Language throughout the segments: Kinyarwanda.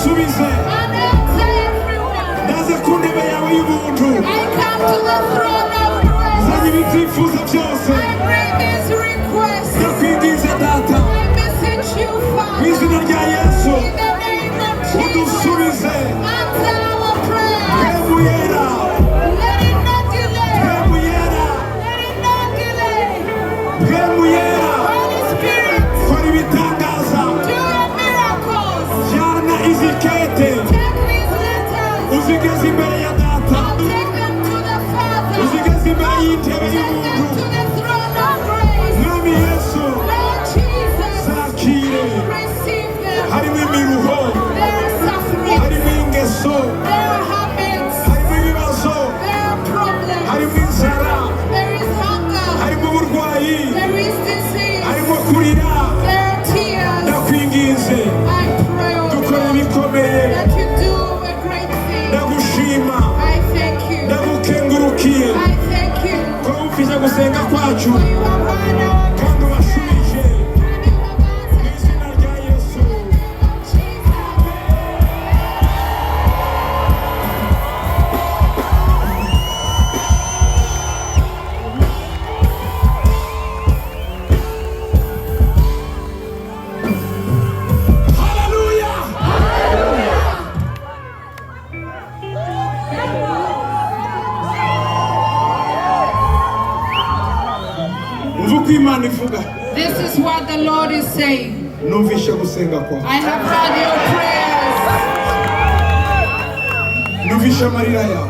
udusubize ndaze ku ntebe yawe y'ubuntu zanye ibyifuzo byose ndakwingiza data mu izina rya Yesu udusubize twemuyera kora ibitangaza jyana izi kete uzigeze imbere ya data uzigeze imbere y'intebe y'ubuntu mwami Yesu zakire harimo imiruho harimo ingeso harimo ibibazo harimo inzara harimo uburwayi harimo kurira ndakwinginze dukora ibikomeye ndagushima ndagukengurukiye ko wumvise gusenga kwacu kandi ubashubije mu izina rya Yesu. This is what the Lord is saying. I have heard your prayers.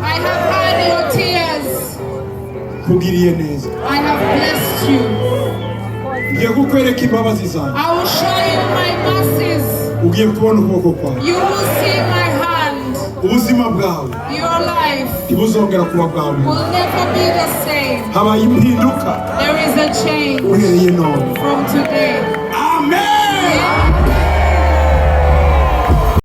I have heard your tears. I have blessed you. I will show you my mercies. You will see my hand. Your life will never be the same. There is a change from today. Amen.